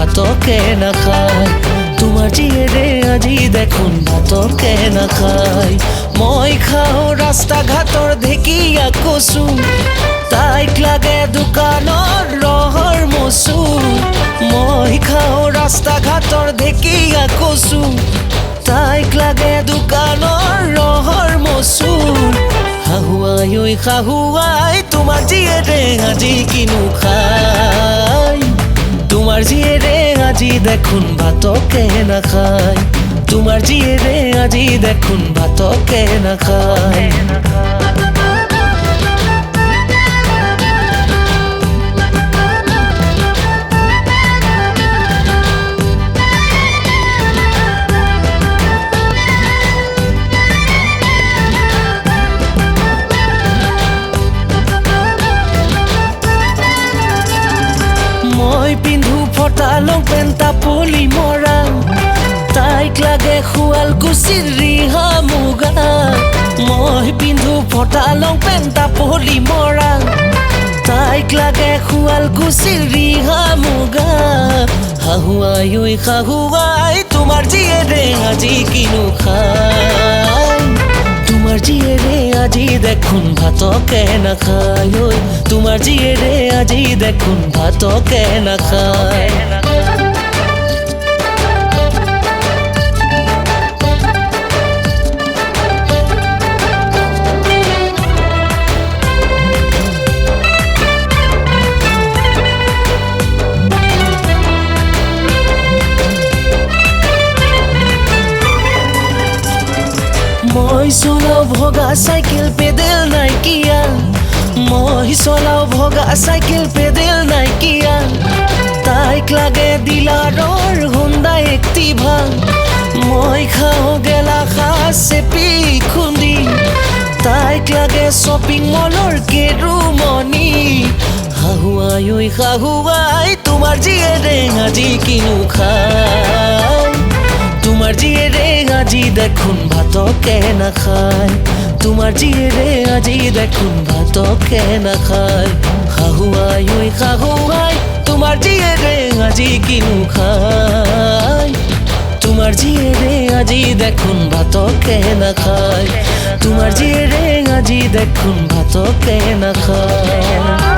ভাতকে নাখায় তোমাৰ জীয়েৰে আজি দেখোন ভাতকে নাখায় মই খাওঁ ৰাস্তা ঘাটৰ ঢেকীয়া কচু তাইক লাগে দোকানৰ ৰহৰ মচু মই খাওঁ ৰাস্তা ঘাটৰ ঢেকীয়া কচু তাইক লাগে দোকানৰ ৰহৰ মচু হাহুৱাই ঐ হাহুৱাই তোমাৰ জীয়েৰে আজি কিনো খায় তোমাৰ জীয়েৰে আজি দেখোন ভাতকে নাখায় তোমাৰ জীয়েৰে আজি দেখোন ভাতকে নাখায় মই পিন্ধু ফটা লং পেণ্টা পলি মৰা তাইক লাগে শুৱালকুছিৰ ৰিহা মুগা মই পিন্ধু ফটা লং পেণ্টা পলি মৰা তাইক লাগে শুৱালকুছিৰ ৰিহা মুগা হাহুৱাই ঐ হাহুৱাই তোমাৰ জীয়েৰে আজি কিনো খায় তোমাৰ জীয়েৰে আজি দেখোন ভাতকে নাখায় ঐ তোমাৰ জীয়েৰে আজি দেখোন ভাতকে নাখায় মই চলাও ভগা চাইকেল পেডেল নাইকিয়া মই চলাও ভগা চাইকেল পেডেল নাইকিয়া তাইক লাগে ডিলাৰৰ হুণ্ডা এক্টিভা মই খাওঁ গেলা খাজ চেপি খুন্দি তাইক লাগে শ্বপিং মলৰ কেৰুমণি হাহুৱাই ঐ হাহুৱাই তোমাৰ জীয়েৰে আজি কিনো খায় তোমাৰ জীয়েৰে আজি দেখোন ভাতকে নাখায় তোমাৰ জীয়েৰে আজি দেখোন ভাতকে নাখায় হাহুৱাই ঐ হাহুৱাই তোমাৰ জীয়েৰে আজি কিনো খায় তোমাৰ জীয়েৰে আজি দেখোন ভাতকে নাখায় তোমাৰ জীয়েৰে আজি দেখোন ভাতকে নাখায়